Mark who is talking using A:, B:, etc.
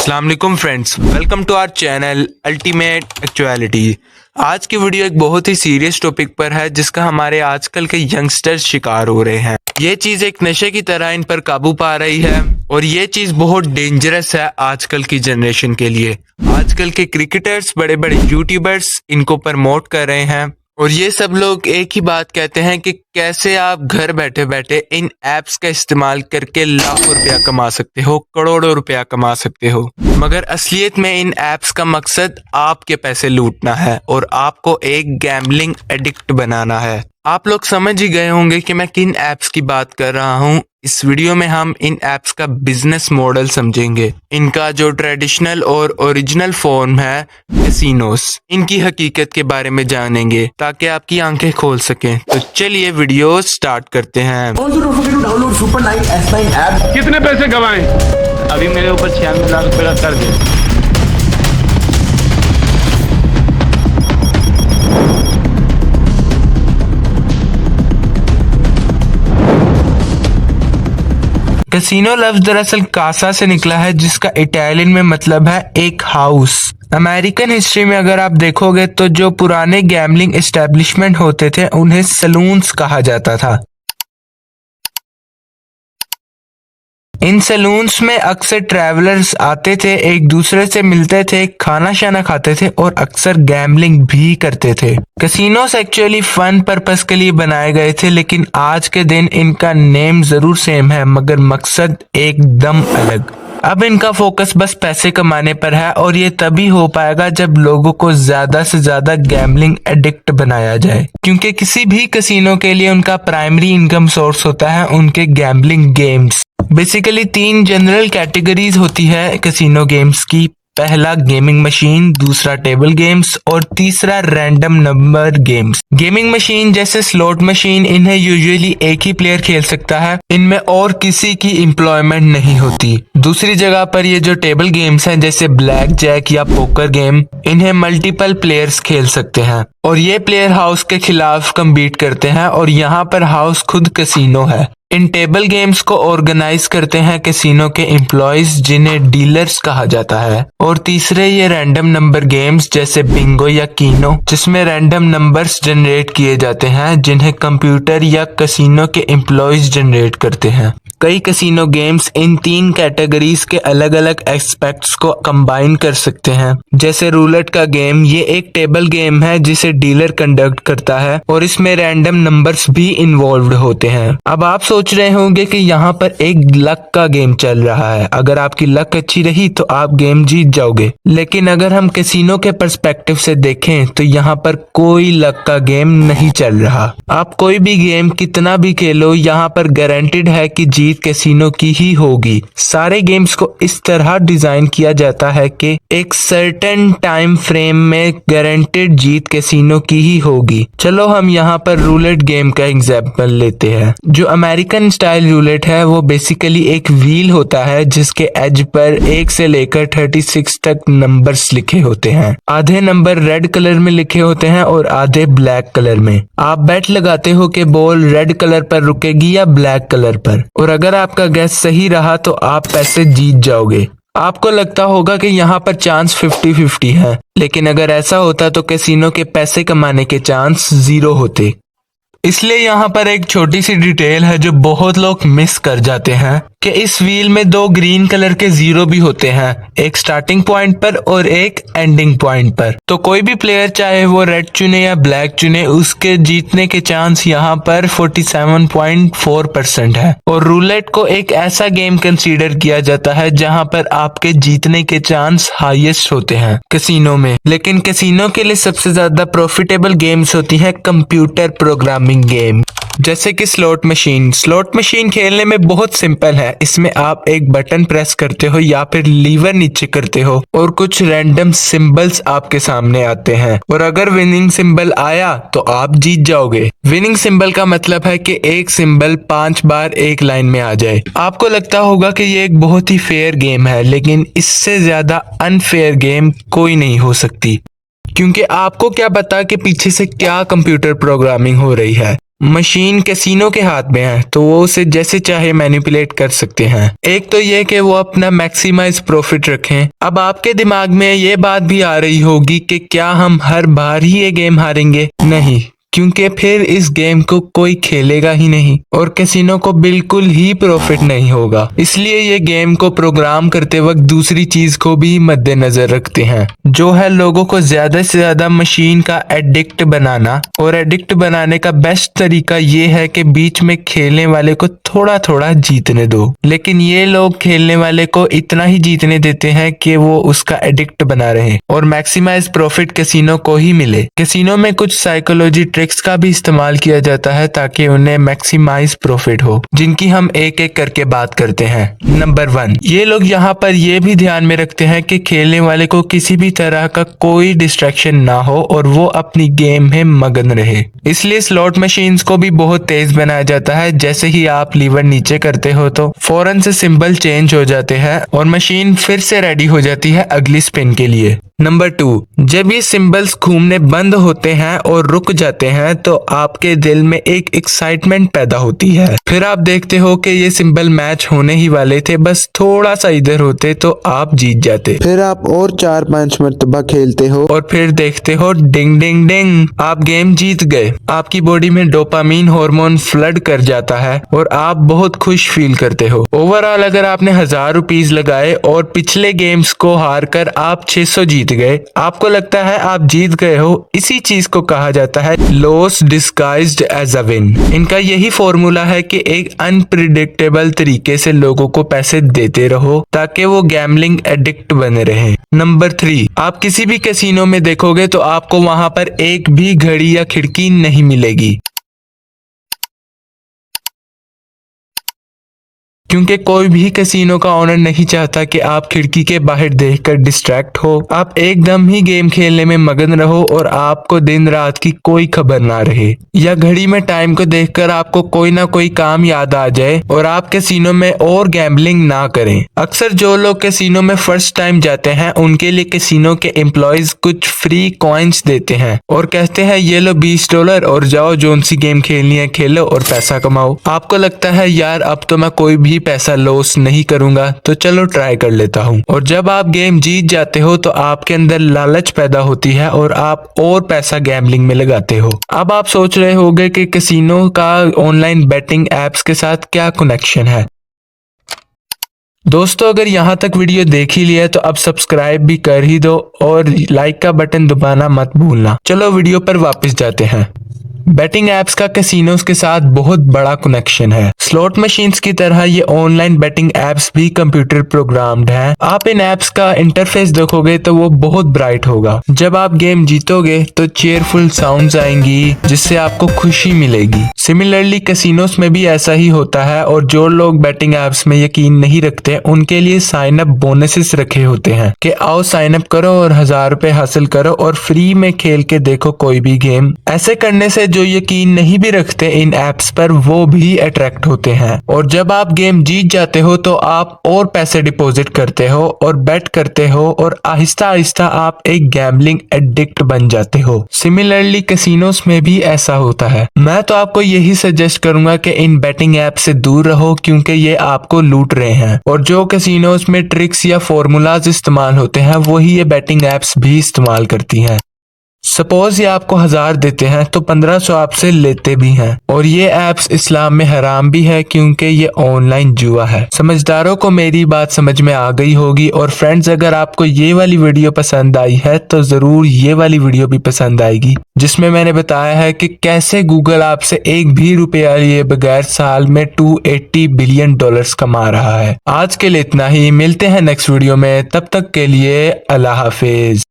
A: अस्सलाम वालेकुम friends, welcome to our channel ultimate actuality. आज की वीडियो एक बहुत ही सीरियस टॉपिक पर है जिसका हमारे आजकल के यंगस्टर्स शिकार हो रहे हैं। ये चीज एक नशे की तरह इन पर काबू पा रही है और ये चीज बहुत डेंजरस है आजकल की जनरेशन के लिए। आजकल के क्रिकेटर्स, बड़े बड़े यूट्यूबर्स इनको प्रमोट कर रहे हैं और ये सब लोग एक ही बात कहते हैं कि कैसे आप घर बैठे बैठे इन एप्स का इस्तेमाल करके लाखों रुपया कमा सकते हो, करोड़ों रुपया कमा सकते हो। मगर असलियत में इन एप्स का मकसद आपके पैसे लूटना है और आपको एक गैम्बलिंग एडिक्ट बनाना है। आप लोग समझ ही गए होंगे कि मैं किन एप्स की बात कर रहा हूँ। इस वीडियो में हम इन एप्स का बिजनेस मॉडल समझेंगे, इनका जो ट्रेडिशनल और ओरिजिनल फॉर्म है कैसीनोस, इनकी हकीकत के बारे में जानेंगे ताकि आपकी आंखें खोल सकें। तो चलिए वीडियो स्टार्ट करते हैं।
B: कितने पैसे गवाए?
C: अभी मेरे ऊपर 96 लाख रुपए का कर्ज है।
A: कैसीनो लफ्ज दरअसल कासा से निकला है जिसका इटालियन में मतलब है एक हाउस। अमेरिकन हिस्ट्री में अगर आप देखोगे तो जो पुराने गैम्बलिंग एस्टेब्लिशमेंट होते थे उन्हें सलून्स कहा जाता था। इन सलून्स में अक्सर ट्रैवलर्स आते थे, एक दूसरे से मिलते थे, खाना शाना खाते थे और अक्सर गैम्बलिंग भी करते थे। कैसीनोस एक्चुअली फन पर्पस के लिए बनाए गए थे, लेकिन आज के दिन इनका नेम जरूर सेम है मगर मकसद एकदम अलग। अब इनका फोकस बस पैसे कमाने पर है और ये तभी हो पाएगा जब लोगों को ज्यादा से ज्यादा गैम्बलिंग एडिक्ट बनाया जाए, क्योंकि किसी भी कैसीनो के लिए उनका प्राइमरी इनकम सोर्स होता है उनके gambling games. Basically 3 general categories होती है कैसीनो गेम्स की। पहला गेमिंग मशीन, दूसरा टेबल गेम्स और तीसरा random number games. Gaming machine जैसे स्लॉट मशीन, इन्हें यूजुअली एक ही प्लेयर खेल सकता है, इनमें और किसी की एम्प्लॉयमेंट नहीं होती। दूसरी जगह पर ये जो टेबल गेम्स हैं जैसे ब्लैक जैक या पोकर गेम, इन्हें मल्टीपल प्लेयर्स खेल सकते हैं और ये प्लेयर हाउस के खिलाफ कम्पीट करते हैं और यहाँ पर हाउस खुद कैसीनो है। इन टेबल गेम्स को ऑर्गेनाइज करते हैं कैसीनो के एम्प्लॉयज जिन्हें डीलर्स कहा जाता है। और तीसरे ये रैंडम नंबर गेम्स जैसे बिंगो या कीनो, जिसमें रैंडम नंबर्स जनरेट किए जाते हैं जिन्हें कंप्यूटर या कैसीनो के एम्प्लॉयज जनरेट करते हैं। कई कैसीनो गेम्स इन 3 कैटेगरीज के अलग अलग एस्पेक्ट्स को कंबाइन कर सकते हैं। जैसे रूलेट का गेम, ये एक टेबल गेम है जिसे डीलर कंडक्ट करता है और इसमें रैंडम नंबर्स भी इन्वॉल्व्ड होते हैं। अब आप सोच रहे होंगे कि यहाँ पर एक लक का गेम चल रहा है, अगर आपकी लक अच्छी रही तो आप गेम जीत जाओगे। लेकिन अगर हम कैसीनो के पर्सपेक्टिव से देखें तो यहाँ पर कोई लक का गेम नहीं चल रहा। आप कोई भी गेम कितना भी खेलो, यहाँ पर गारंटेड है कि जीत कैसीनो की ही होगी। सारे गेम्स को इस तरह डिजाइन किया जाता है कि एक सर्टेन टाइम फ्रेम में गारंटेड जीत कैसीनो की ही होगी। चलो हम यहाँ पर रूलेट गेम का एग्जांपल लेते हैं। जो अमेरिकन स्टाइल रूलेट है वो बेसिकली एक व्हील होता है जिसके एज पर 1 से लेकर 36 तक नंबर्स लिखे होते हैं। आधे नंबर रेड कलर में लिखे होते हैं और आधे ब्लैक कलर में। आप बेट लगाते हो कि बॉल रेड कलर पर रुकेगी या ब्लैक कलर पर, और अगर आपका गैस सही रहा तो आप पैसे जीत जाओगे। आपको लगता होगा कि यहाँ पर चांस 50-50 है, लेकिन अगर ऐसा होता तो कैसीनो के पैसे कमाने के चांस 0 होते। इसलिए यहाँ पर एक छोटी सी डिटेल है जो बहुत लोग मिस कर जाते हैं कि इस व्हील में 2 ग्रीन कलर के 0 भी होते हैं, एक स्टार्टिंग पॉइंट पर और एक एंडिंग पॉइंट पर। तो कोई भी प्लेयर चाहे वो रेड चुने या ब्लैक चुने, उसके जीतने के चांस यहाँ पर 47.4% है। और रूलेट को एक ऐसा गेम कंसीडर किया जाता है जहाँ पर आपके जीतने के चांस हाईएस्ट होते हैं कैसीनो में। लेकिन कैसीनो के लिए सबसे ज्यादा प्रॉफिटेबल गेम्स होती है कंप्यूटर प्रोग्रामिंग गेम, जैसे कि स्लॉट मशीन। स्लॉट मशीन खेलने में बहुत सिंपल है। इसमें आप एक बटन प्रेस करते हो या फिर लीवर नीचे करते हो और कुछ रैंडम सिंबल्स आपके सामने आते हैं, और अगर विनिंग सिंबल आया तो आप जीत जाओगे। विनिंग सिंबल का मतलब है कि एक सिंबल 5 बार एक लाइन में आ जाए। आपको लगता होगा कि ये एक बहुत ही फेयर गेम है, लेकिन इससे ज्यादा अनफेयर गेम कोई नहीं हो सकती, क्योंकि आपको क्या पता कि पीछे से क्या कंप्यूटर प्रोग्रामिंग हो रही है। मशीन कैसीनो के हाथ में है तो वो उसे जैसे चाहे मैनिपुलेट कर सकते हैं। एक तो ये कि वो अपना मैक्सिमाइज प्रॉफिट रखें। अब आपके दिमाग में ये बात भी आ रही होगी कि क्या हम हर बार ही ये गेम हारेंगे? नहीं, क्योंकि फिर इस गेम को कोई खेलेगा ही नहीं और कैसीनो को बिल्कुल ही प्रॉफिट नहीं होगा। इसलिए ये गेम को प्रोग्राम करते वक्त दूसरी चीज को भी मद्देनजर रखते हैं, जो है लोगों को ज्यादा से ज्यादा मशीन का एडिक्ट बनाना। और एडिक्ट बनाने का बेस्ट तरीका ये है कि बीच में खेलने वाले को थोड़ा थोड़ा जीतने दो, लेकिन ये लोग खेलने वाले को इतना ही जीतने देते हैं कि वो उसका एडिक्ट बना रहे और मैक्सिमाइज प्रॉफिट कैसीनो को ही मिले। कैसीनो में कुछ साइकोलॉजी ट्रिक्स का भी इस्तेमाल किया जाता है ताकि उन्हें मैक्सिमाइज प्रॉफिट हो, जिनकी हम एक एक करके बात करते हैं। नंबर 1, ये लोग यहाँ पर ये भी ध्यान में रखते हैं कि खेलने वाले को किसी भी तरह का कोई डिस्ट्रैक्शन ना हो और वो अपनी गेम में मगन रहे। इसलिए स्लॉट मशीन्स को भी बहुत तेज बनाया जाता है। जैसे ही आप लीवर नीचे करते हो तो फौरन से सिंबल चेंज हो जाते हैं और मशीन फिर से रेडी हो जाती है अगली स्पिन के लिए। नंबर 2, जब ये सिंबल्स घूमने बंद होते हैं और रुक जाते हैं तो आपके दिल में एक एक्साइटमेंट पैदा होती है। फिर आप देखते हो कि ये सिंबल मैच होने ही वाले थे, बस थोड़ा सा इधर होते तो आप जीत जाते।
B: फिर आप और 4-5 मरतबा खेलते हो
A: और फिर देखते हो डिंग डिंग डिंग, आप गेम जीत गए। आपकी बॉडी में डोपामीन हार्मोन फ्लड कर जाता है और आप बहुत खुश फील करते हो। ओवरऑल अगर आपने 1000 रुपीज लगाए और पिछले गेम्स को हार कर आप 600 जीत गए, आपको लगता है आप जीत गए हो। इसी चीज को कहा जाता है loss disguised as a win. इनका यही फॉर्मूला है कि एक अनप्रिडिक्टेबल तरीके से लोगों को पैसे देते रहो ताकि वो गैम्बलिंग एडिक्ट बने रहे। नंबर 3, आप किसी भी कैसीनो में देखोगे तो आपको वहां पर एक भी घड़ी या खिड़की नहीं मिलेगी, क्योंकि कोई भी कैसीनो का ओनर नहीं चाहता कि आप खिड़की के बाहर देखकर डिस्ट्रैक्ट हो। आप एकदम ही गेम खेलने में मगन रहो और आपको दिन रात की कोई खबर ना रहे, या घड़ी में टाइम को देखकर आपको कोई ना कोई काम याद आ जाए और आप कैसीनो में और गैम्बलिंग ना करें। अक्सर जो लोग कैसीनो में फर्स्ट टाइम जाते हैं उनके लिए कैसीनो के एम्प्लॉयज कुछ फ्री कॉइन्स देते हैं और कहते हैं ये लो $20 और जाओ जोन सी गेम खेलनी है खेलो और पैसा कमाओ। आपको लगता है यार अब तो मैं कोई भी पैसा लॉस नहीं करूंगा तो चलो ट्राई कर लेता हूं, और जब आप गेम जीत जाते हो तो आपके अंदर लालच पैदा होती है और आप और पैसा गैम्बलिंग में लगाते हो। अब आप सोच रहे होंगे कि कैसीनो का ऑनलाइन बेटिंग एप्स के साथ क्या कनेक्शन है। दोस्तों अगर यहाँ तक वीडियो देख ही लिया तो अब सब्सक्राइब भी कर ही दो और लाइक का बटन दबाना मत भूलना। चलो वीडियो पर वापस जाते हैं। बैटिंग एप्स का कैसीनोज के साथ बहुत बड़ा कनेक्शन है। स्लॉट मशीन्स की तरह ये ऑनलाइन बैटिंग एप्स भी कंप्यूटर प्रोग्राम्ड हैं। आप इन एप्स का इंटरफेस देखोगे तो वो बहुत ब्राइट होगा। जब आप गेम जीतोगे तो चेयरफुल साउंड्स आएंगी जिससे आपको खुशी मिलेगी। सिमिलरली कैसीनोज में भी ऐसा ही होता है, और जो लोग बैटिंग एप्स में यकीन नहीं रखते उनके लिए साइन अप बोनसेस रखे होते हैं कि आओ साइन अप करो और 1000 रुपए हासिल करो और फ्री में खेल के देखो कोई भी गेम। ऐसे करने से जो यकीन नहीं भी रखते इन एप्स पर वो भी अट्रैक्ट होते हैं, और जब आप गेम जीत जाते हो तो आप और पैसे डिपॉजिट करते हो और बेट करते हो और आहिस्ता आहिस्ता आप एक गैम्बलिंग एडिक्ट बन जाते हो। सिमिलरली कैसीनोस में भी ऐसा होता है। मैं तो आपको यही सजेस्ट करूंगा कि इन बैटिंग ऐप से दूर रहो, क्योंकि ये आपको लूट रहे हैं, और जो कैसीनोस में ट्रिक्स या फॉर्मूलाज इस्तेमाल होते हैं वही ये बैटिंग एप्स भी इस्तेमाल करती हैं। सपोज ये आपको 1000 देते हैं तो 1500 आपसे लेते भी हैं, और ये एप्स इस्लाम में हराम भी है क्योंकि ये ऑनलाइन जुआ है। समझदारों को मेरी बात समझ में आ गई होगी। और फ्रेंड्स अगर आपको ये वाली वीडियो पसंद आई है तो जरूर ये वाली वीडियो भी पसंद आएगी, जिसमें मैंने बताया है कि कैसे गूगल आपसे एक भी रुपया लिए बगैर साल में $280 बिलियन कमा रहा है। आज के लिए इतना ही, मिलते हैं नेक्स्ट वीडियो में, तब तक के लिए अल्लाह हाफिज।